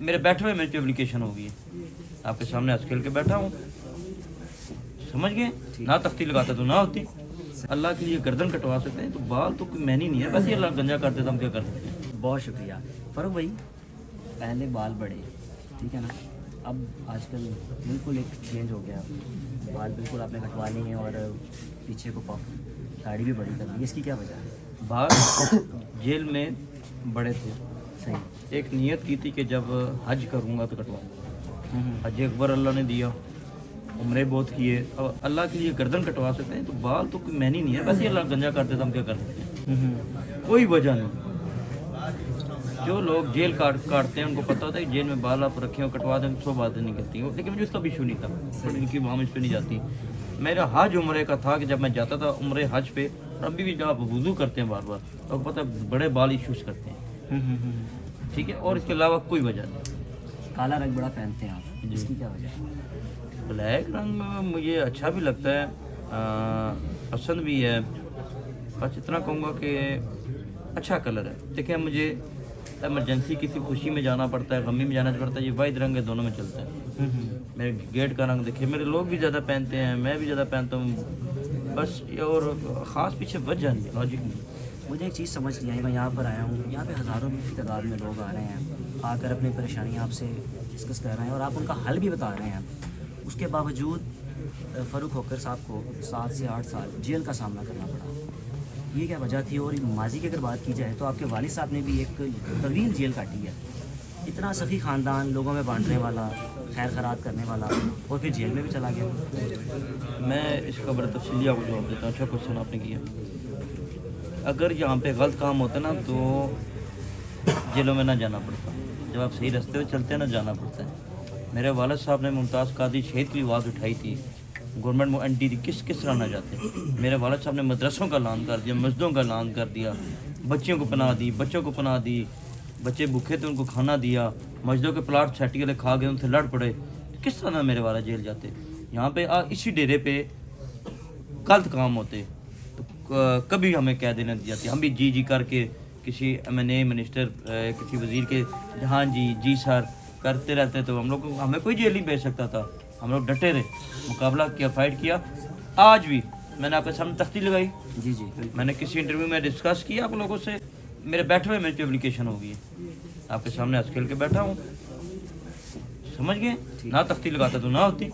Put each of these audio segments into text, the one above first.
मेरे बैठे हुए मेरी एप्लीकेशन होगी, आपके सामने हंस खेल के बैठा हूँ, समझ गए। ना तख्ती लगाता तो ना होती। अल्लाह के लिए गर्दन कटवा सकते हैं तो बाल तो कोई मैनी नहीं है, बस ये अल्लाह गंजा करते तो हम क्या कर सकते हैं। बहुत शुक्रिया फारूक भाई। पहले बाल बड़े, ठीक है ना, अब आजकल बिल्कुल एक चेंज हो गया, बाल बिल्कुल आपने कटवा लिए हैं और पीछे को पफ, दाढ़ी भी बड़ी कर दी, इसकी क्या वजह है? बाल जेल में बड़े थे, सही। एक नीयत की थी कि जब हज करूँगा तो कटवाऊँगा। हज अकबर अल्लाह ने दिया, उम्रे बहुत किए, अब अल्लाह के लिए गर्दन कटवा सकते हैं तो बाल तो कोई मैनी नहीं है, बस ये अल्लाह गंजा करते तो हम क्या कर सकते हैं। कोई वजह नहीं। जो लोग जेल काटते हैं उनको पता होता है कि जेल में बाल आप रखे हो कटवा दें, 100 बातें निकलती हैं, लेकिन मुझे उसका भी इशू नहीं था, इनकी वहाँ इस पर नहीं जाती। मेरा हज उम्रे का था कि जब मैं जाता था उम्रे हज पे, अभी भी जब आप वुज़ू करते हैं बार बार तो पता है बड़े बाल इशूज़ करते हैं, ठीक है। और इसके अलावा कोई वजह नहीं। काला रंग बड़ा पहनते हैं आप, इसकी क्या वजह है? ब्लैक रंग मुझे अच्छा भी लगता है, पसंद भी है, बस इतना कहूँगा कि अच्छा कलर है। देखिए मुझे एमरजेंसी किसी खुशी में जाना पड़ता है, गमी में जाना पड़ता है, ये वाइट रंग है, दोनों में चलते हैं। मेरे गेट का रंग देखिए, मेरे लोग भी ज़्यादा पहनते हैं, मैं भी ज़्यादा पहनता हूँ, बस ये और ख़ास पीछे वजह नहीं, लॉजिक नहीं। मुझे एक चीज़ समझ नहीं आई, मैं यहाँ पर आया हूँ, यहाँ पे हज़ारों की तादाद में लोग आ रहे हैं, आकर अपनी परेशानी आपसे डिस्कस कर रहे हैं और आप उनका हल भी बता रहे हैं। उसके बावजूद फ़ारूक होकर साहब को 7 से 8 साल जेल का सामना करना पड़ा, ये क्या वजह थी? और माजी की अगर बात की जाए तो आपके वालिद साहब ने भी एक तवील जेल काटी है। इतना सखी ख़ानदान, लोगों में बांटने वाला, खैर खरात करने वाला, और फिर जेल में भी चला गया। मैं इसका बड़ा तफसीली आपको जवाब देता हूँ। अच्छा क्वेश्चन आपने किया। अगर यहाँ पे गलत काम होता ना तो जेलों में ना जाना पड़ता, जब आप सही रास्ते पे चलते हैं ना जाना पड़ता है। मेरे वालिद साहब ने मुमताज़ कादरी शहीद की आवाज़ उठाई थी, गवर्नमेंट में एंटी थी, किस तरह ना जाते। मेरे वालिद साहब ने मदरसों का ऐलान कर दिया, मस्जिदों का ऐलान कर दिया, बच्चियों को पनाह दी, बच्चों को पनाह दी, बच्चे भूखे थे उनको खाना दिया, मस्जिदों के प्लाट छठी वाले खा गए, उनसे लड़ पड़े, किस तरह ना मेरे वाला जेल जाते। यहाँ पे इसी डेरे पे गलत काम होते तो कभी हमें कह देना दी जाती, हम भी जी करके किसी MNA मिनिस्टर किसी वज़ीर के हाँ जी सर करते रहते, तो हम लोग को हमें कोई जेल नहीं भेज सकता था। हम लोग डटे रहे, मुकाबला किया, फाइट किया। आज भी मैंने आपके सामने तख्ती लगाई, जी, मैंने किसी इंटरव्यू में डिस्कस किया आप लोगों से, मेरे बैठे हुए मेरी एप्लीकेशन होगी, आपके सामने हंस खेल के बैठा हूँ, समझ गए। ना तख्ती लगाता तो ना होती।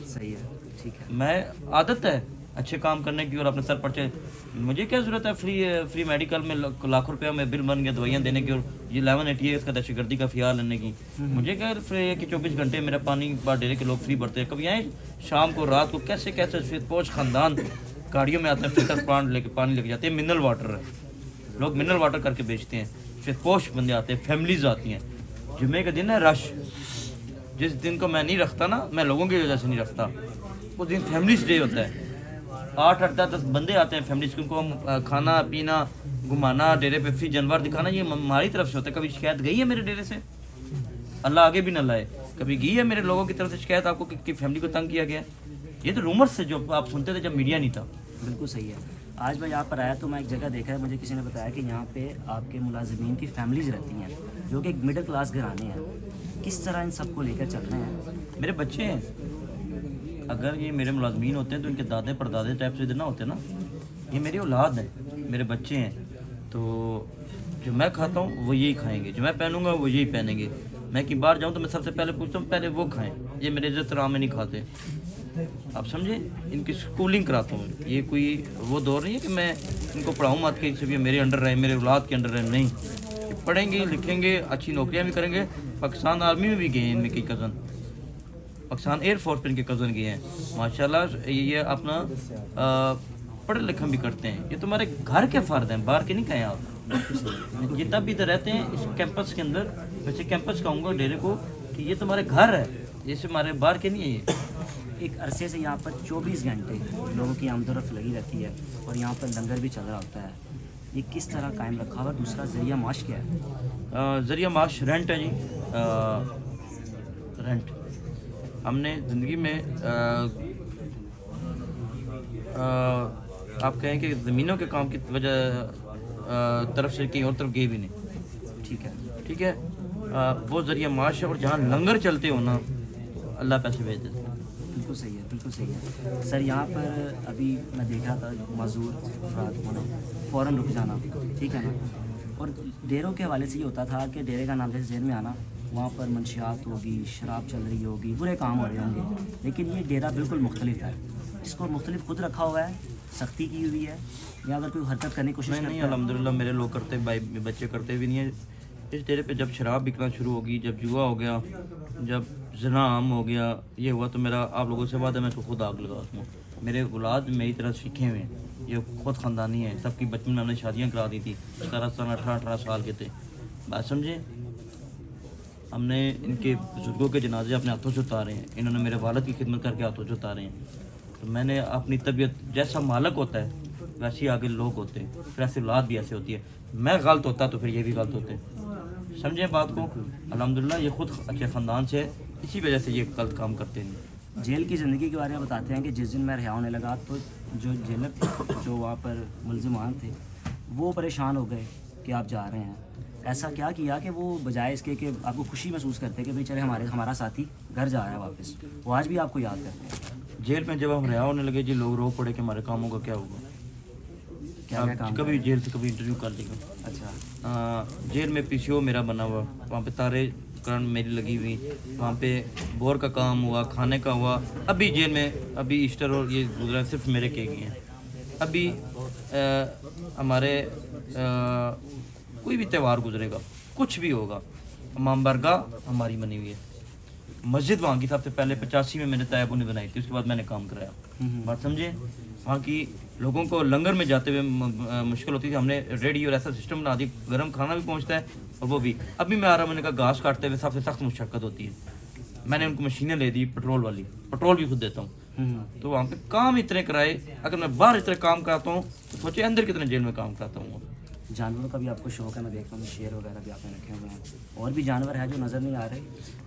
सही है, ठीक है। मैं आदत है अच्छे काम करने की और अपने सर पर मुझे क्या ज़रूरत है फ्री मेडिकल में लाखों रुपया में बिल बन गया दवाइयाँ देने की, और ये 1188 इसका दहशतगर्दी का ख्याल लेने की। मुझे क्या फ्री है कि 24 घंटे मेरा पानी बार डेरे के लोग फ्री भरते हैं। कभी आए शाम को रात को कैसे पोश ख़ानदान गाड़ियों में आते हैं, फिल्टर प्लांट लेके पानी लेके जाते हैं, मिनरल वाटर है, लोग मिनरल वाटर करके बेचते हैं, फिर पोश बंदे आते हैं, फैमिलीज आती हैं। जुम्मे का दिन है रश, जिस दिन को मैं नहीं रखता ना, मैं लोगों की वजह से नहीं रखता, उस दिन फैमिलीज डे होता है। 8-10 बंदे आते हैं फैमिलीज, उनको हम खाना पीना घुमाना, डेरे पे फ्री जानवर दिखाना, ये हमारी तरफ से होता है। कभी शिकायत गई है मेरे डेरे से? अल्लाह आगे भी न लाए, कभी गई है मेरे लोगों की तरफ से शिकायत आपको कि फैमिली को तंग किया गया? ये तो रूमर्स से जो आप सुनते थे जब मीडिया नहीं था। बिल्कुल सही है। आज मैं यहाँ पर आया तो मैं एक जगह देखा है, मुझे किसी ने बताया कि यहाँ पे आपके मुलाजिमीन की फैमिलीज रहती हैं जो कि एक मिडिल क्लास घराने हैं। किस तरह इन सबको लेकर चल रहे हैं? मेरे बच्चे हैं, अगर ये मेरे मुलाजमीन होते हैं तो इनके दादे परदादे टाइप से ना होते ना, ये मेरी औलाद है, मेरे बच्चे हैं, तो जो मैं खाता हूँ वो यही खाएंगे, जो मैं पहनूंगा वो यही पहनेंगे। मैं कि बाहर जाऊँ तो मैं सबसे पहले पूछता हूँ पहले वो खाएं, ये मेरे इज्जत राम में नहीं खाते, आप समझे। इनकी स्कूलिंग कराता हूँ, ये कोई वो दौर नहीं है कि मैं इनको पढ़ाऊँ मत के सब ये मेरे अंडर रहे, मेरे औलाद के अंडर रहे, नहीं, ये पढ़ेंगे लिखेंगे, अच्छी नौकरियाँ भी करेंगे। पाकिस्तान आर्मी में भी गए हैं इनमें कई कज़न, पाकिस्तान एयरफोर्स पे इनके कज़न गए हैं माशाल्लाह। ये अपना पढ़े लिखा भी करते हैं। ये तुम्हारे घर के फ़र्द हैं, बाहर के नहीं कहें आप। जितना भी इधर रहते हैं इस कैंपस के अंदर, वैसे कैंपस कहूँगा डेरे को कि ये तुम्हारे घर है, जैसे हमारे बाहर के नहीं है। ये एक अरसे से यहाँ पर 24 घंटे लोगों की आमदोरफ्त लगी रहती है और यहाँ पर लंगर भी चल रहा होता है, ये किस तरह कायम रखा हुआ? दूसरा ज़रिया माश क्या है? ज़रिया माश रेंट है जी, रेंट। हमने ज़िंदगी में आप कहें कि ज़मीनों के काम की वजह तरफ से कहीं और तरफ गए भी नहीं, ठीक है। وہ ذریعہ معاش ہے، اور جہاں لنگر چلتے ہو نا اللہ پیسے بھیج دیتے ہیں۔ بالکل صحیح ہے، بالکل صحیح ہے سر۔ یہاں پر ابھی میں دیکھ رہا تھا معذور افراد کو نا فوراً رک جانا، ٹھیک ہے نا، اور ڈیروں کے حوالے سے یہ ہوتا تھا کہ ڈیرے کا نام جیسے ذہن میں آنا، وہاں پر منشیات ہوگی، شراب چل رہی ہوگی، برے کام ہو رہے ہوں گے، لیکن یہ ڈیرا بالکل مختلف ہے، اس کو مختلف خود رکھا ہوا ہے، سختی کی ہوئی ہے، یا اگر کوئی حرکت کرنے کی کوشش نہیں کرتا ہے الحمدللہ میرے لوگ کرتے، بھائی بچے کرتے بھی نہیں ہیں۔ اس ڈیرے پہ جب شراب بکنا شروع ہوگی، جب جوا ہو گیا، جب زنا عام ہو گیا، یہ ہوا تو میرا آپ لوگوں سے وعدہ ہے میں اس کو خود آگ لگا دوں۔ میرے اولاد میری طرح سیکھے ہوئے ہیں، یہ خود خاندانی ہیں، سب کی بچپن میں ہم نے شادیاں کرا دی تھی، 17 سال 18 سال کے تھے، بات سمجھے۔ ہم نے ان کے بزرگوں کے جنازے اپنے ہاتھوں سے اتارے ہیں، انہوں نے میرے والد کی خدمت کر کے ہاتھوں سے اتارے ہیں، تو میں نے اپنی طبیعت جیسا مالک ہوتا ہے ویسے ہی آگے لوگ ہوتے ہیں، پھر ایسے اولاد بھی ایسے ہوتی ہے، میں غلط ہوتا تو پھر یہ بھی غلط ہوتے، سمجھیں بات کو۔ الحمدللہ یہ خود اچھے خاندان سے ہے، اسی وجہ سے یہ غلط کام کرتے ہیں۔ جیل کی زندگی کے بارے میں بتاتے ہیں کہ جس دن میں رہا ہونے لگا تو جو جیلر تھے، جو وہاں پر ملزمان تھے، وہ پریشان ہو گئے کہ آپ جا رہے ہیں، ایسا کیا کیا کہ وہ بجائے اس کے کہ آپ کو خوشی محسوس کرتے کہ بھئی چلے ہمارا ساتھی گھر جا رہا ہے واپس، وہ آج بھی آپ کو یاد کرتے ہیں؟ جیل میں جب ہم رہا ہونے لگے جی، لوگ رو پڑے کہ ہمارے کاموں کا کیا ہوگا، کیا کیا کام کبھی جیل سے کبھی انٹرویو کر لے گا۔ اچھا، جیل میں پی سی او میرا بنا ہوا، وہاں پہ تارے کرن میری لگی ہوئی، وہاں پہ بور کا کام ہوا، کھانے کا ہوا۔ ابھی جیل میں ابھی ایسٹر اور یہ گزرا صرف میرے کے گئے ہیں۔ ابھی ہمارے کوئی بھی تہوار گزرے گا، کچھ بھی ہوگا، امام برگاہ ہماری بنی ہوئی ہے، مسجد وہاں کی سب سے پہلے 85 میں نے طیبونی بنائی تھی، اس کے بعد میں نے کام کرایا، بات سمجھے۔ وہاں کی لوگوں کو لنگر میں جاتے ہوئے مشکل ہوتی تھی، ہم نے ریڈی اور ایسا سسٹم بنا دی، گرم کھانا بھی پہنچتا ہے اور وہ بھی۔ ابھی میں آ رہا ہوں، میں نے کہا گھاس کاٹتے ہوئے سب سے سخت مشقت ہوتی ہے، میں نے ان کو مشینیں لے دی پٹرول والی، پٹرول بھی خود دیتا ہوں، تو وہاں پہ کام اتنے کرائے، اگر میں باہر اتنے کام کراتا ہوں تو سوچے اندر کتنے جیل میں کام کراتا ہوں۔ جانوروں کا بھی آپ کو شوق ہے، میں دیکھتا ہوں شیر وغیرہ بھی آپ نے رکھے ہوئے ہیں، اور بھی جانور ہیں جو نظر نہیں آ رہے؟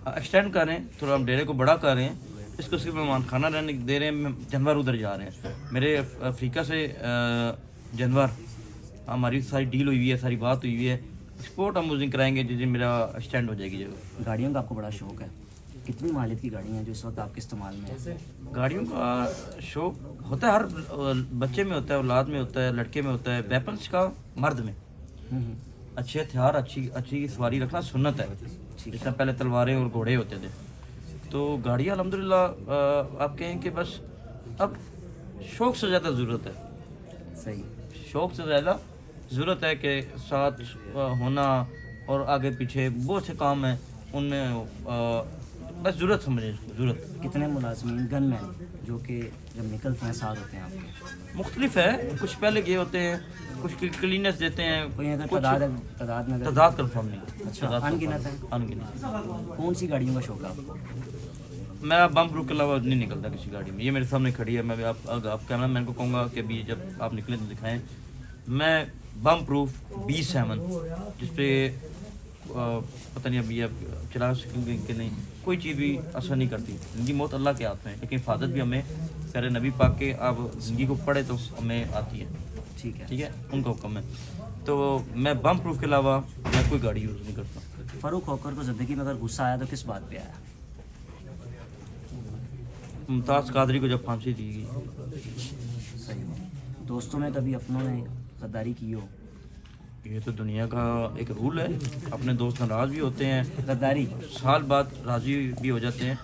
ایکسٹینڈ کر رہے ہیں تھوڑا، ہم ڈیرے کو بڑا کر رہے ہیں، اس کو صرف مہمان کھانا رہنے دے رہے ہیں، جانور ادھر جا رہے ہیں۔ میرے افریقہ سے جانور، ہماری ساری ڈیل ہوئی ہوئی ہے، ساری بات ہوئی ہوئی ہے، ایکسپورٹ ہم اس دن کرائیں گے جس دن میرا اسٹینڈ ہو جائے گی جگہ۔ گاڑیوں کا آپ کو بڑا شوق ہے، کتنی مالیت کی گاڑیاں ہیں جو اس وقت آپ کے استعمال میں ہیں؟ گاڑیوں کا شوق ہوتا ہے، ہر بچے میں ہوتا ہے، اولاد میں ہوتا ہے، لڑکے میں ہوتا ہے، ویپنس کا مرد میں، اچھے ہتھیار، اچھی سواری رکھنا سنت ہے، جس سے پہلے تلواریں اور گھوڑے ہوتے تھے، تو گاڑیاں الحمدللہ آپ کہیں کہ بس اب شوق سے زیادہ ضرورت ہے، صحیح، شوق سے زیادہ ضرورت ہے کہ ساتھ ہونا، اور آگے پیچھے بہت سے کام ہیں ان میں بس ضرورت سمجھیں، ضرورت۔ کتنے ملازمین گن مین جو کہ جب نکلتے ہیں ساتھ ہوتے ہیں آپ کے؟ مختلف ہے، کچھ پہلے گئے ہوتے ہیں، کچھ کلینس دیتے ہیں، کوئی اگر کچھ تعداد میں تعداد کنفرم نہیں، اچھا، تعداد انگنت ہے؟ انگنت۔ کون سی گاڑیوں کا شوق ہے آپ کو؟ میں بم پروف کے علاوہ نہیں نکلتا کسی گاڑی میں، یہ میرے سامنے کھڑی ہے، میں بھی آپ کیمرہ مین کو کہوں گا کہ ابھی جب آپ نکلیں تو دکھائیں، میں بم پروف B7 جس پہ پتہ نہیں ابھی اب چلا سکیں گے کہ نہیں، کوئی چیز بھی اثر نہیں کرتی، زندگی موت اللہ کے ہاتھ میں ہے، لیکن حفاظت بھی ہمیں پیارے نبی پاک کے آپ زندگی کو پڑھے تو ہمیں آتی ہے، ٹھیک ہے، ٹھیک ہے، ان کا حکم ہے، تو میں بم پروف کے علاوہ میں کوئی گاڑی یوز نہیں کرتا۔ فاروق کھوکھر کو زندگی میں اگر غصہ آیا تو کس بات پہ آیا؟ ممتاز قادری کو جب پھانسی دی گئی۔ صحیح۔ دوستوں میں کبھی اپنوں نے غداری کی ہو؟ یہ تو دنیا کا ایک رول ہے، اپنے دوست ناراض بھی ہوتے ہیں، غداری؟ سال بعد راضی بھی ہو جاتے ہیں،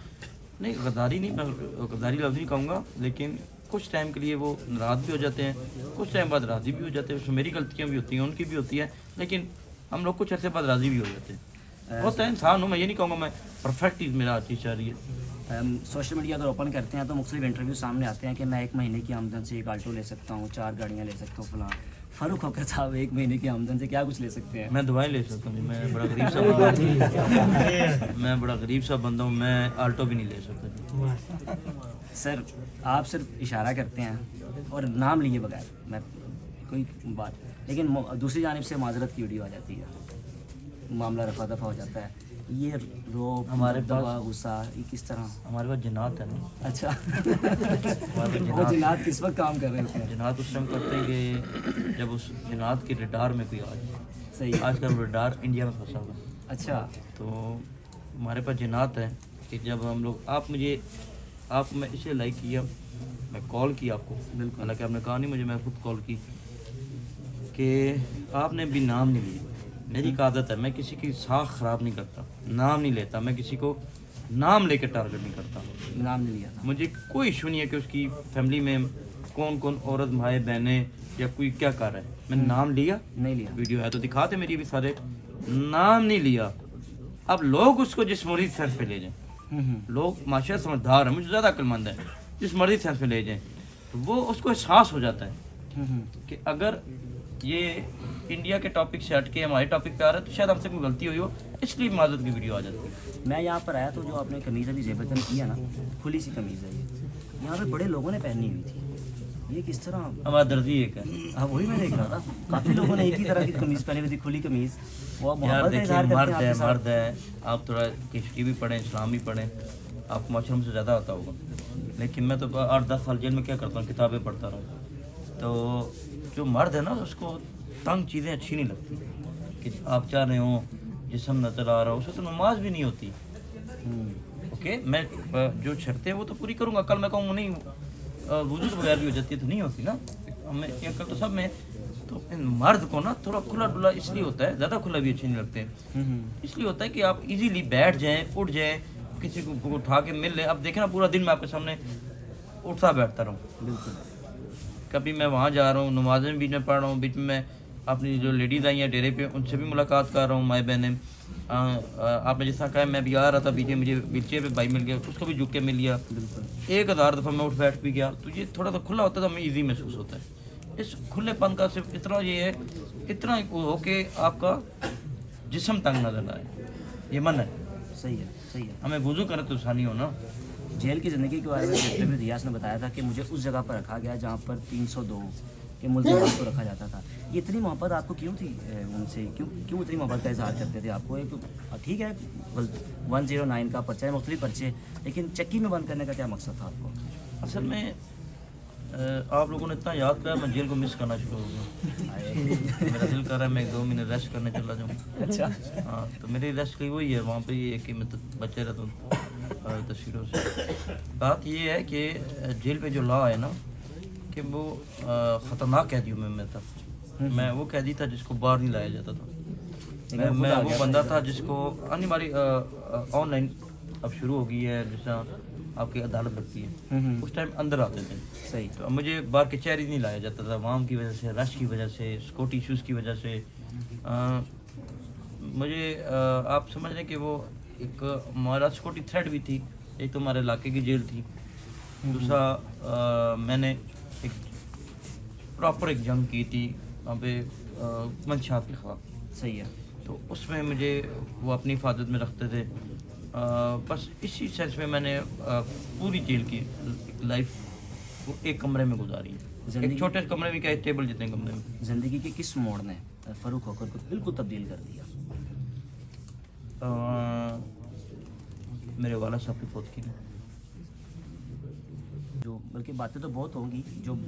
نہیں غداری نہیں، میں غداری لفظ نہیں کہوں گا، لیکن کچھ ٹائم کے لیے وہ ناراض بھی ہو جاتے ہیں، کچھ ٹائم بعد راضی بھی ہو جاتے ہیں، اس میں میری غلطیاں بھی ہوتی ہیں، ان کی بھی ہوتی ہیں، لیکن ہم لوگ کچھ عرصے بعد راضی بھی ہو جاتے ہیں، ہوتا ہے، انسان ہوں، میں یہ نہیں کہوں گا میں پرفیکٹ میرا چیز چاہ رہی ہے۔ سوشل میڈیا اگر اوپن کرتے ہیں تو مختلف انٹرویو سامنے آتے ہیں کہ میں 1 مہینے کی آمدن سے 1 آلٹو لے سکتا ہوں، 4 گاڑیاں لے سکتا ہوں فلاں۔ فاروق کھوکھر صاحب 1 مہینے کی آمدن سے کیا کچھ لے سکتے ہیں؟ میں دعائیں لے سکتا ہوں، میں بڑا غریب سا بندہ ہوں، میں بڑا غریب سا بندہ ہوں، میں آلٹو بھی نہیں لے سکتا۔ سر آپ صرف اشارہ کرتے ہیں اور نام لیے بغیر میں کوئی بات، لیکن دوسری جانب سے معذرت کی ویڈیو آ جاتی ہے، معاملہ رفع دفع ہو جاتا ہے، یہ روب ہمارے دبا غصہ یہ کس طرح؟ ہمارے پاس جنات ہے نا، اچھا، ہمارے پاس وہ جنات کس وقت کام کر رہے ہوتے ہیں؟ جنات اس ٹائم کرتے ہیں کہ جب اس جنات کے ریڈار میں کوئی آ جائے، صحیح، آج کل ریڈار انڈیا میں پھنسا ہوا ہے، अच्छा। तो हमारे पास जिन्नात है कि जब हम लोग आप मैं इसलिए लाइक किया, मैं कॉल की आपको, बिल्कुल। हालांकि आपने कहा नहीं मुझे, मैं खुद कॉल की कि आपने भी नाम नहीं लिया। मेरी एक आदत है, मैं किसी की साख ख़राब नहीं करता, नाम नहीं लेता, मैं किसी को नाम लेकर टारगेट नहीं करता। नाम नहीं लिया था। मुझे कोई इशू नहीं है कि उसकी फैमिली में कौन कौन औरत भाई बहनें या कोई क्या कर रहा है। मैंने नाम लिया, नहीं लिया। वीडियो है तो दिखाते मेरी भी सारे, नाम नहीं लिया। अब लोग उसको जिस मर्जी सेंस पे ले जाएं, लोग माशाल्लाह समझदार हैं, मुझे ज़्यादा अक्लमंद है, जिस मर्जी सेंस पे ले जाएं तो वो उसको एहसास हो जाता है कि अगर ये इंडिया के टॉपिक से हट के हमारे टॉपिक पे आ रहा है तो शायद हमसे कोई गलती हुई हो, इसलिए माजरत की वीडियो आ जाती है। मैं यहाँ पर आया तो जो आपने कमीज़ अभी ज़ेबतन की है ना, खुली सी कमीज़ है ये, यहाँ पे बड़े लोगों ने पहनी हुई थी, ये किस तरह? हमारा दर्जी एक है। हाँ वही मैं देख रहा था, काफ़ी लोगों ने एक ही तरह की कमीज़ पहनी हुई थी, खुली कमीज़। वो आप यार मोहब्बत का देखिए, इज़हार करते मर्द हैं है, आपके साथ। मर्द है, आप थोड़ा हिस्ट्री भी पढ़ें, इस्लाम भी पढ़ें, आपको माशरूम से ज़्यादा आता होगा। लेकिन मैं तो 8-10 साल जेल में क्या करता हूँ, किताबें पढ़ता रहूँ। तो जो मर्द है ना उसको तंग चीज़ें अच्छी नहीं लगती, कि आप चाह रहे हो जिस्म नजर आ रहा हो, उससे तो नमाज भी नहीं होती। ओके, मैं जो शर्तें हैं वो तो पूरी करूँगा। कल मैं कहूँगा नहीं वजू के बगैर भी हो जाती है तो नहीं होती ना, हमें एक तो सब में। तो इन मर्द को ना थोड़ा खुला डुला इसलिए होता है, ज़्यादा खुला भी अच्छे नहीं लगते, इसलिए होता है कि आप इजीली बैठ जाएं, उठ जाएं, किसी को उठा के मिल लें। अब देखें ना, पूरा दिन मैं आपके सामने उठता बैठता रहूँ। बिल्कुल। कभी मैं वहाँ जा रहा हूँ, नमाज़ें बीच में पढ़ रहा हूँ, बीच में मैं अपनी जो लेडीज़ आई हैं डेरे पे उनसे भी मुलाकात कर रहा हूँ, माई बहनें। आपने जैसा कहा, मैं भी आ रहा था बीच, मुझे बीचे पे भाई मिल गया, उसको भी झुक के मिल लिया। बिल्कुल 1000 दफ़ा मैं उठ बैठ भी गया, तो ये थोड़ा सा खुला होता है तो हमें ईजी महसूस होता है। इस खुलेपन का सिर्फ इतना ये है, इतना हो कि आपका जिस्म तंग नजर आए, ये मन है। सही है, सही है। हमें वजू करें तो आसानी हो ना। जेल की ज़िंदगी के बारे में देखते हुए रियाज ने बताया था कि मुझे उस जगह पर रखा गया जहाँ पर 302 के मुल्ज़िमात को रखा जाता था। ये इतनी मोहब्बत आपको क्यों थी उनसे? क्यों इतनी मोहब्बत का इजहार करते थे आपको? एक ठीक है 109 का पर्चा है, मुख्तलिफ पर्चे, लेकिन चक्की में बंद करने का क्या मकसद था आपको? असल में आप लोगों ने इतना याद किया, मैं जेल को मिस करना शुरू हो गया। मेरा दिल कर रहा है मैं 2 महीने रेस्ट करने चला जाऊँ। अच्छा। हाँ, तो मेरी रेस्ट की वही है, वहाँ पे ये है कि मैं तो बचे रहता हूँ तस्वीरों से। बात ये है कि जेल पे जो लॉ है ना, कि वो ख़तरनाक कैदियों में मैं था। मैं वो कैदी था जिसको बाहर नहीं लाया जाता था। मैं वो बंदा था जिसको आने वाली ऑनलाइन अब शुरू हो गई है, जैसा आपकी अदालत लगती है, उस टाइम अंदर आते थे। सही। तो मुझे बाहर कचहरी नहीं लाया जाता था, वाम की वजह से, रश की वजह से, सिक्योरिटी इशूज़ की वजह से। मुझे आप समझ रहे कि वो एक हमारा सिक्योरिटी थ्रेट भी थी। एक तो हमारे इलाके की जेल थी, दूसरा मैंने एक प्रॉपर एक जंग की थी वहाँ पे मंशात के खिलाफ। सही है। तो उसमें मुझे वो अपनी हिफाजत में रखते थे। बस इसी सेंस में मैंने पूरी जेल की लाइफ वो एक कमरे में गुजारी है, एक छोटे कमरे में, क्या एक टेबल जितने कमरे में। ज़िंदगी के किस मोड़ ने फ़ारूक होकर को बिल्कुल तब्दील कर दिया? मेरे वाला साहब की फौत की। जो बल्कि बातें तो बहुत होंगी जो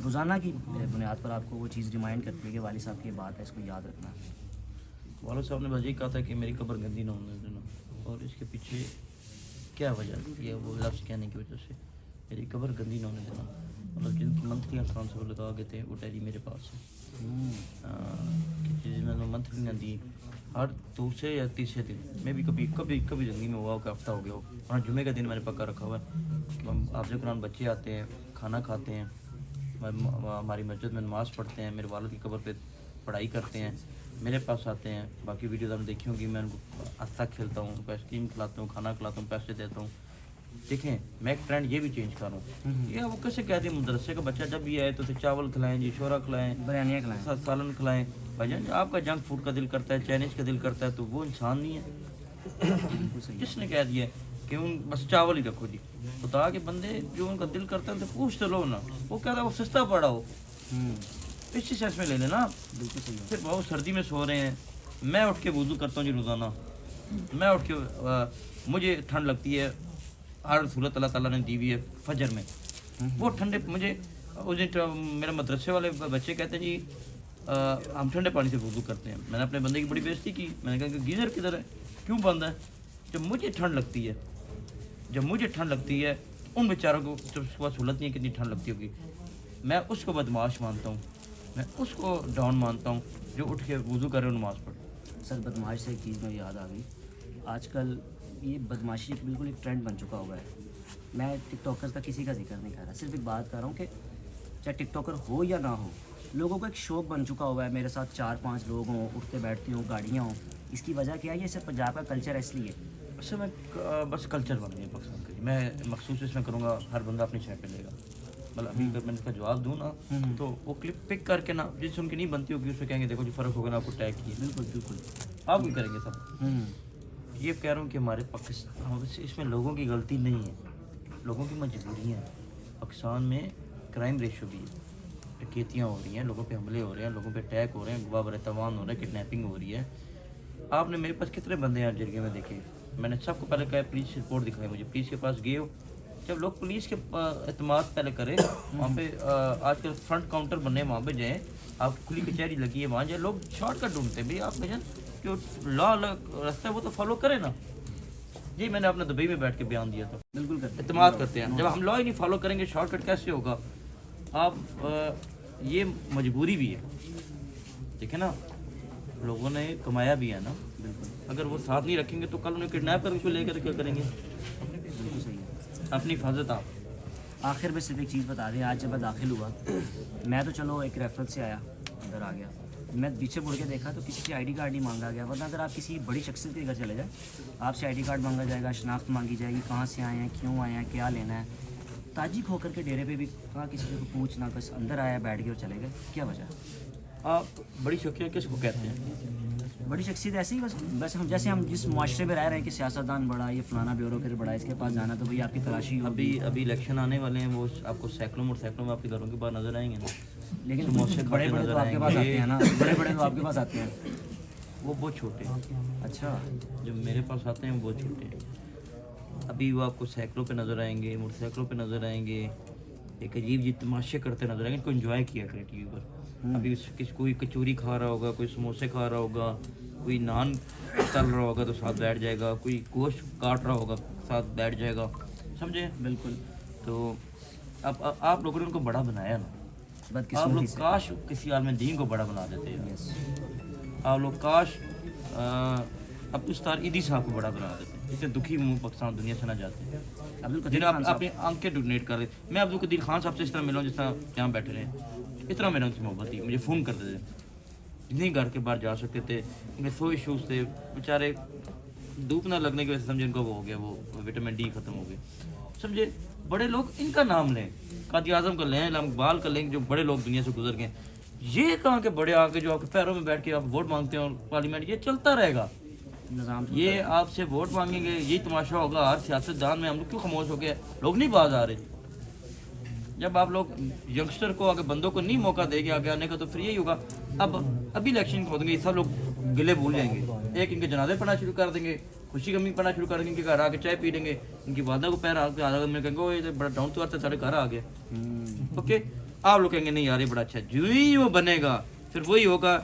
रोज़ाना की बुनियाद पर आपको वो चीज़ रिमाइंड करती है कि वालिद साहब की बात है, इसको याद रखना। वाला साहब ने बस यही कहा था कि मेरी कब्र गंदी ना होने देना, और इसके पीछे क्या वजह थी, वो लफ्ज़ कहने की वजह से मेरी कब्र गंदी ना होने देना। मतलब जिनकी मंथली अकाउंट से वो लगा गए थे वो डायरी मेरे पास है, जिन्होंने मंथली ना दी, हर दूसरे या तीसरे दिन मैं भी कभी ज़िंदगी में हुआ कि हफ्ता हो गया हो, और जुमे का दिन मैंने पक्का रखा हुआ है कि हम हाफ़िज़ कुरान बच्चे आते हैं, खाना खाते हैं, हमारी मस्जिद में नमाज़ पढ़ते हैं, मेरे वालिद की कब्र पे पढ़ाई करते हैं, मेरे पास आते हैं। बाकी वीडियोज़ आपने देखी होंगी, मैं उनको हंसता खेलता हूँ, उनको आइसक्रीम खिलाता हूँ, खाना खिलाता हूँ, पैसे देता हूँ। देखें, मैं एक ट्रेंड ये भी चेंज कर रहा हूँ। ये वो कैसे कहते हैं, मदरसे का बच्चा जब भी आए तो उसे चावल खिलाएं जी, शोरा खिलाएं, बिरयानियाँ खिलाएं, साथ सालन खिलाएं। भाईजान आपका जंक फूड का दिल करता है, चाइनीज़ का दिल करता है, तो वो इंसान नहीं है। किसने कह दिया कि उन बस चावल ही रखो जी? बता के बंदे जो उनका दिल करता है तो पूछ तो लो ना। वो कहता है वो सस्ता पड़ा हो, इसी सेंस में ले लेना। बिल्कुल सही है। फिर बहुत सर्दी में सो रहे हैं, मैं उठ के वुज़ू करता हूँ जी रोज़ाना। मैं उठ के मुझे ठंड लगती है, हर सूरत अल्लाह ताला ने दी हुई है फजर में, वो ठंडे मुझे उस दिन मेरे मदरसे वाले बच्चे कहते हैं जी हम ठंडे पानी से वुज़ू करते हैं। मैंने अपने बंदे की बड़ी बेइज्जती की, मैंने कहा कि गीज़र किधर है, क्यों बंद है? जब मुझे ठंड लगती है उन बेचारों को जब उसके पास सहूलत नहीं है कितनी ठंड लगती होगी, मैं उसको बदमाश मानता हूँ, मैं उसको डॉन मानता हूँ जो उठ के वुज़ू करे और नमाज़ पढ़े। सर बदमाश से एक चीज़ मुझे याद आ गई, आजकल ये बदमाशी बिल्कुल एक ट्रेंड बन चुका हुआ है। मैं टिकटॉकर्स का किसी का जिक्र नहीं कर रहा, सिर्फ एक बात कर रहा हूँ कि चाहे टिकटॉकर हो या ना हो, लोगों को एक शौक बन चुका हुआ है, मेरे साथ 4-5 लोग हों, उठते बैठते हों, गाड़ियाँ हों। इसकी वजह क्या है? ये सिर्फ पंजाब का कल्चर है इसलिए। अच्छा मैं बस कल्चर बन गया पाकिस्तान का, मैं मखसूस इसमें करूँगा, हर बंदा अपनी शय पे लेगा। मतलब अभी अगर मैं इसका जवाब दूँ ना तो वो क्लिप पिक करके ना जिससे उनकी नहीं बनती होगी उसमें कहेंगे देखो जो फ़र्क होगा ना आपको टैग किया। बिल्कुल बिल्कुल। आप भी करेंगे सब। ये कह रहा हूँ कि हमारे पाकिस्तान इसमें लोगों की गलती नहीं है, लोगों की मजबूरियाँ हैं। पाकिस्तान में क्राइम रेशो भी है, डकैतियाँ हो रही हैं, लोगों पे हमले हो रहे हैं, लोगों पे अटैक हो रहे हैं, बाबर तवान हो रहा है, किडनैपिंग हो रही है। आपने मेरे पास कितने बंदे हैं जरिए में देखे, मैंने सबको पहले कहा पुलिस रिपोर्ट दिखाई मुझे, पुलिस के पास गए हो, जब लोग पुलिस के एतमाद पहले करें वहाँ पे आजकल फ्रंट काउंटर बनने वहाँ पे जाएँ, आप खुली कचहरी लगी है वहाँ जाए, लोग शॉर्टकट ढूंढते हैं। भाई आप भजन जो लॉ रास्ता है वो तो फॉलो करें ना। जी मैंने अपने दुबई में बैठ के बयान दिया था, बिल्कुल करते एतमाद करते हैं। जब हम लॉ ही नहीं फॉलो करेंगे शॉर्टकट कैसे होगा? आप ये मजबूरी भी है, देखे ना, लोगों ने कमाया भी है ना, बिल्कुल अगर वो साथ नहीं रखेंगे तो कल उन्हें किडनैप करके उसको लेकर क्या करेंगे? बिल्कुल सही है। अपनी हिफाजत आप। आखिर में सिर्फ एक चीज़ बता दें, आज जब मैं दाखिल हुआ, मैं तो चलो एक रेफरेंस से आया, अंदर आ गया, मैं पीछे मुड़ के देखा तो किसी से आईडी कार्ड नहीं मांगा गया। वरना अगर आप किसी बड़ी शख्सियत के घर चले जाए, आपसे आईडी कार्ड मांगा जाएगा, शनाख्त मांगी जाएगी, कहाँ से आए हैं, क्यों आए हैं, क्या लेना है। ताजिक होकर के डेरे पे भी कहाँ किसी को पूछ ना, बस अंदर आया, बैठ गए और चले गए, क्या वजह है? आप बड़ी शख्सियत किसको कहते हैं? बड़ी शख्सियत ऐसी ही बस हम जैसे हम जिस मुआशरे में रह रहे हैं कि सियासतदान बड़ा, ये फलाना ब्यूरोक्रेट बड़ा, इसके पास जाना तो भाई आपकी तलाशी होगी। अभी इलेक्शन आने वाले हैं, वो आपको सैकड़ों मोटरसाइकिलों में आपके घरों के बाहर नजर आएंगे ना, लेकिन समोसे बड़े खाते बड़े नजर तो आपके पास आएंगे। आते हैं ना, बड़े बड़े तो आपके पास आते हैं। वो बहुत छोटे हैं, अच्छा, जो मेरे पास आते हैं वो बहुत छोटे हैं। अभी वो आपको सैकड़ों पे नजर आएंगे, मोटरसाइकिलों पे नजर आएंगे, एक अजीब जी तमाशे करते नजर आएंगे, इनको एंजॉय किया करें टीवी पर। अभी कोई कचौरी खा रहा होगा, कोई समोसे खा रहा होगा, कोई नान तल रहा होगा तो साथ बैठ जाएगा, कोई गोश्त काट रहा होगा साथ बैठ जाएगा, समझे? बिल्कुल। तो अब आप लोगों ने उनको बड़ा बनाया ना, आप लोग बदकिस्मती से। काश किसी आलम दीन को बड़ा बना देते हैं। यस। आप लोग काश अब उस्ताद ईदी साहब को बड़ा बना देते हैं, जिससे दुखी मुँह पाकिस्तान दुनिया से ना जाते हैं, अब्दुल कदीर जिन्हें खान साहब। अपनी आंखें डोनेट कर रहे। मैं अब्दुल कदीर खान साहब से इस तरह मिला हूँ जिस तरह यहाँ बैठे रहे, इस तरह मेरा उनसे मोहब्बत थी। मुझे फ़ोन करते थे, जितनी घर के बाहर जा सकते थे, उनके 100 इशूज़ थे बेचारे, धूप ना लगने की वजह से समझे उनको वो हो गया, वो विटामिन डी ख़त्म हो गया, समझे? बड़े लोग इनका नाम लें, कादी आज़म का लें, इकबाल का लें, जो बड़े लोग दुनिया से गुजर गए। ये कहाँ के बड़े आके जो आपके पैरों में बैठ के आप वोट मांगते हो पार्लियामेंट, ये चलता रहेगा। निज़ाम ये आपसे वोट मांगेंगे, यही तमाशा होगा हर सियासतदान में। हम लोग क्यों खामोश हो गए, लोग नहीं बाज आ रहे? जब आप लोग यंगस्टर को आगे बंदों को नहीं मौका देंगे आगे आने का तो फिर यही होगा। अब अभी इलेक्शन हो देंगे, सब लोग गिले भूल जाएंगे, एक इनके जनाजे पढ़ना शुरू कर देंगे, खुशी गमी पढ़ना शुरू कर देंगे, इनके घर आके चाय पी लेंगे, इनकी वादा को पैर आगे आधा में कहेंगे ये तो बड़ा डाउन टू अर्थ है, साढ़े घर आ गया। ओके, आप लोग कहेंगे नहीं यार ये बड़ा अच्छा है, जो ही वो बनेगा फिर वही होगा,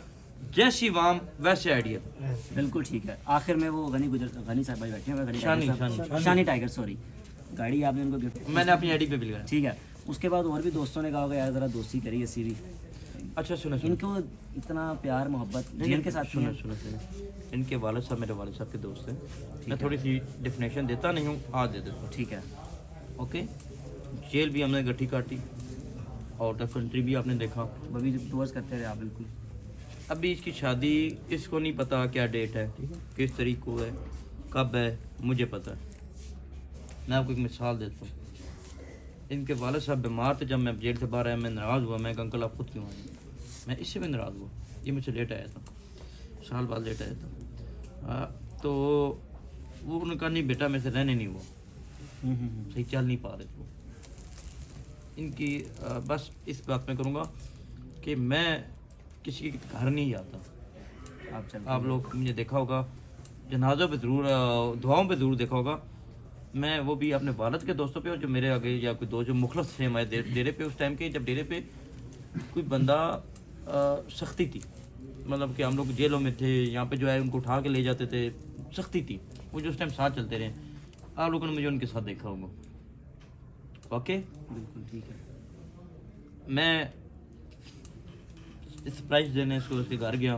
जैसी वाम वैसे आइडिया। बिल्कुल ठीक है। आखिर में वो गनी साहब भाई बैठे हैं, गनी शानी, टाइगर साहब, शानी टाइगर, सॉरी, गाड़ी आपने उनको गिफ्ट, मैंने अपनी आईडी पे भी लगाया। ठीक है। उसके बाद और भी दोस्तों ने कहा होगा यार ज़रा दोस्ती करी ऐसी भी। अच्छा सुनो इनको इतना प्यार मोहब्बत जेल के साथ सुनो नहीं है। सुनो सुनो, इनके वालिद साहब मेरे वालिद साहब के दोस्त हैं। मैं थोड़ी सी डेफिनेशन देता नहीं हूँ, आज दे देता हूँ। ठीक है। ओके, जेल भी हमने गट्ठी काटी, आउट ऑफ कंट्री भी आपने देखा। अभी टूर्स करते रहे आप। बिल्कुल। अभी इसकी शादी इसको नहीं पता क्या डेट है, किस तारीख को है, कब है, मुझे पता है। मैं आपको एक मिसाल देता हूँ, इनके वालिद साहब बीमार थे, जब मैं जेल से बाहर आया मैं नाराज़ हुआ, मैं अंकल आप खुद क्यों आए? मैं इससे भी नाराज़ हुआ, ये मुझसे लेट आया था, साल बाद लेट आया था। तो वो उनका नहीं बेटा मेरे से रहने नहीं हुआ, सही चल नहीं पा रहे थे वो। इनकी बस इस बात में करूँगा कि मैं किसी के घर नहीं जाता। आप लोग मुझे देखा होगा जनाज़ों पे ज़रूर, दुआओं पे ज़रूर देखा होगा। मैं वो भी अपने वालिद के दोस्तों पे, और जो मेरे आगे या कोई दोस्त जो मुखलस थे हमारे डेरे पे उस टाइम के, जब डेरे पे कोई बंदा سختی تھی، مطلب کہ ہم لوگ جیلوں میں تھے، یہاں پہ جو ہے ان کو اٹھا کے لے جاتے تھے، سختی تھی، وہ جو اس ٹائم ساتھ چلتے رہے. آپ لوگوں نے مجھے ان کے ساتھ دیکھا ہوگا. اوکے، بالکل ٹھیک ہے. میں سرپرائز دینے اس کے گھر گیا.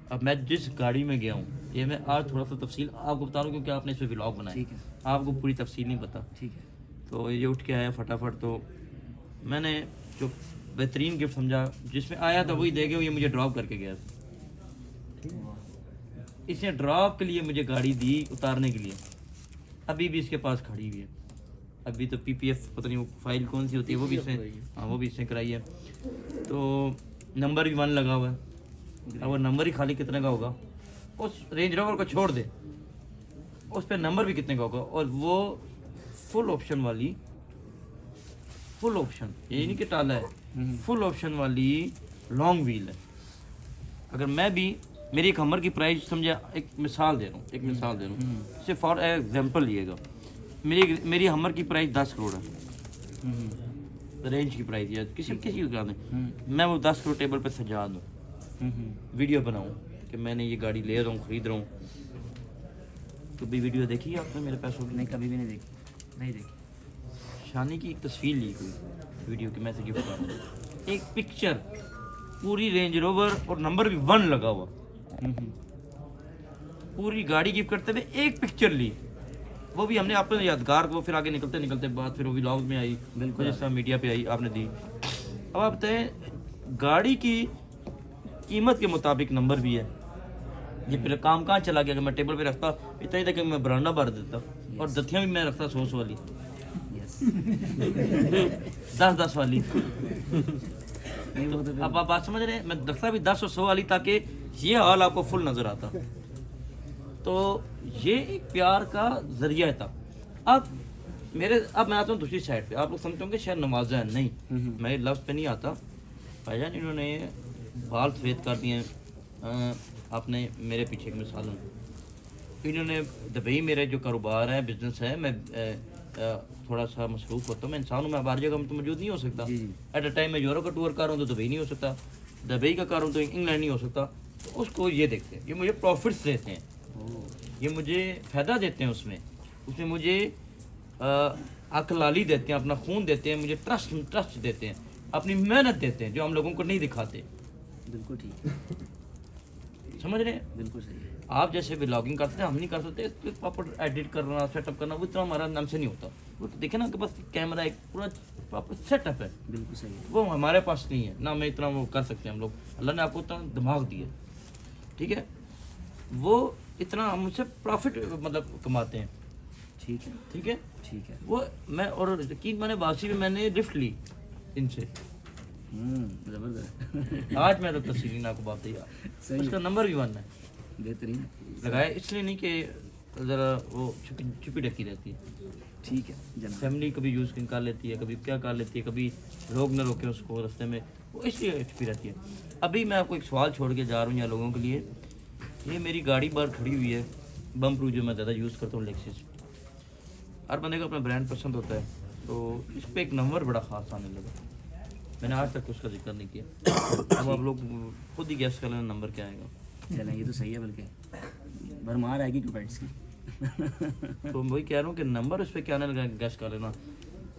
اب میں جس گاڑی میں گیا ہوں، یہ میں آج تھوڑا سا تفصیل آپ کو بتا رہا ہوں کیونکہ آپ نے اس پہ ولاگ بنایا، ٹھیک ہے. آپ کو پوری تفصیل نہیں پتہ. ٹھیک ہے. تو یہ اٹھ کے آیا فٹافٹ. تو میں نے جو بہترین گفٹ سمجھا جس میں آیا تھا وہی دے گیا. یہ مجھے ڈراپ کر کے گیا. اس نے ڈراپ کے لیے مجھے گاڑی دی اتارنے کے لیے. ابھی بھی اس کے پاس کھڑی ہوئی ہے. ابھی تو پی پی ایف پتہ نہیں وہ فائل کون سی ہوتی ہے، وہ بھی اس نے وہ بھی اس نے کرائی ہے. تو نمبر بھی 1 لگا ہوا ہے. اب وہ نمبر ہی خالی کتنے کا ہوگا، اس رینج روور کو چھوڑ دے، اس پہ نمبر بھی کتنے کا ہوگا. اور وہ فل آپشن والی، فل آپشن، یہ نہیں کہ ٹالا ہے، فل آپشن والی لانگ ویل ہے. اگر میں بھی میری ایک ہمر کی پرائز سمجھا، ایک مثال دے رہا ہوں، صرف فار ایگزامپل لیے گا. میری ہمر کی پرائز 10 کروڑ ہے، رینج کی پرائز ہے، کسی کو کہا دیں میں وہ 10 کروڑ ٹیبل پہ سجا دوں، ویڈیو بناؤں کہ میں نے یہ گاڑی لے رہا ہوں، خرید رہا ہوں. کبھی ویڈیو دیکھی ہے آپ نے میرے پیسوں کی؟ نہیں، کبھی بھی نہیں دیکھی. شانی کی ایک تصویر لی کوئی ویڈیو کی، میں سے گفٹ کر رہا ہوں. ایک پکچر پوری رینج روور اور نمبر بھی 1 لگا ہوا، پوری گاڑی گفٹ کرتے ہوئے ایک پکچر لی. وہ بھی ہم نے اپنے یادگار کو پھر آگے نکلتے بعد پھر وہ ولاگ میں آئی، بالکل جس طرح میڈیا پہ آئی آپ نے دی. اب آپ بتائیں گاڑی کی قیمت کے مطابق نمبر بھی ہے. یہ پھر کام کہاں چلا گیا کہ میں ٹیبل پہ رکھتا اتنا ہی تھا کہ میں برانڈا بھر دیتا، اور دتیاں بھی میں رکھتا 100 والی، 10 والی. اب آپ بات سمجھ رہے ہیں، میں رکھتا بھی 10 اور 100 والی تاکہ یہ حال آپ کو فل نظر آتا. تو یہ ایک پیار کا ذریعہ تھا. اب میں آتا ہوں دوسری سائڈ پہ. آپ لوگ سمجھتے ہوں کہ شاید نوازا ہے، نہیں، میں لفظ پہ نہیں آتا. بھائی جان انہوں نے بال سفید کر دیے. آپ نے میرے پیچھے ایک مثال ہوں، انہوں نے دبئی میرے جو کاروبار ہے، بزنس ہے، میں تھوڑا سا مصروف ہوتا ہوں، میں انسان ہوں، میں ہر جگہ میں تو موجود نہیں ہو سکتا. ایٹ اے ٹائم میں یورپ کا ٹور کر رہا ہوں تو دبئی نہیں ہو سکتا، دبئی کا کر رہا ہوں تو انگلینڈ نہیں ہو سکتا. تو اس کو یہ دیکھتے ہیں، یہ مجھے پروفٹس دیتے ہیں، یہ مجھے فائدہ دیتے ہیں، اس میں مجھے عقلالی دیتے ہیں، اپنا خون دیتے ہیں، مجھے ٹرسٹ دیتے ہیں، اپنی محنت دیتے ہیں جو ہم لوگوں کو نہیں دکھاتے. بالکل ٹھیک ہے، سمجھ رہے ہیں؟ بالکل صحیح ہے. آپ جیسے ولاگنگ کرتے ہیں ہم نہیں کر سکتے، پراپر ایڈٹ کرنا، سیٹ اپ کرنا، وہ اتنا ہمارا نام سے نہیں ہوتا. وہ دیکھیں نا کہ بس کیمرہ ایک پورا پراپر سیٹ اپ ہے، بالکل صحیح ہے. وہ ہمارے پاس نہیں ہے، نہ میں اتنا وہ کر سکتے ہیں. ہم لوگ اللہ نے آپ کو اتنا دماغ دیا، ٹھیک ہے، وہ اتنا ہم سے پروفٹ مطلب کماتے ہیں. ٹھیک ہے، ٹھیک ہے، ٹھیک ہے. وہ میں اور یقین میں نے باسی میں نے لفٹ لی ان سے. زبردست. آج میں تو تفصیلی آپ کو بات دیا، اس کا نمبر بھی 1 ہے. بہترین لگایا اس لیے نہیں کہ ذرا وہ چھپی ڈکی رہتی ہے. ٹھیک ہے جناب. فیملی کبھی یوز کر لیتی ہے، کبھی کیا کر لیتی ہے، کبھی لوگ نہ روکے اس کو رستے میں، وہ اس لیے چھپی رہتی ہے. ابھی میں آپ کو ایک سوال چھوڑ کے جا رہا ہوں یہاں لوگوں کے لیے. یہ میری گاڑی باہر کھڑی ہوئی ہے، بم پروف جو میں زیادہ یوز کرتا ہوں، لیکسس. ہر بندے کو اپنا برانڈ پسند ہوتا ہے، تو اس پہ ایک نمبر بڑا خاص آنے لگا. میں نے آج تک اس کا ذکر نہیں کیا. اب آپ لوگ خود ہی گیس کر لینا نمبر کیا آئے گا. چلیں یہ تو صحیح ہے، بلکہ بھرمار آئے گی کمنٹس کی. تو وہی کہہ رہا ہوں کہ نمبر اس پہ کیا آنے لگا گیس کر لینا.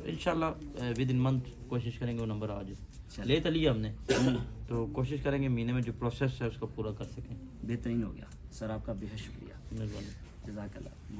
انشاءاللہ ود ان منتھ کوشش کریں گے وہ نمبر آ جائے. لے تو لیا ہم نے، تو کوشش کریں گے مہینے میں جو پروسیس ہے اس کو پورا کر سکیں. بہترین ہو گیا سر، آپ کا بے حد شکریہ. مہربانی. جزاک اللہ.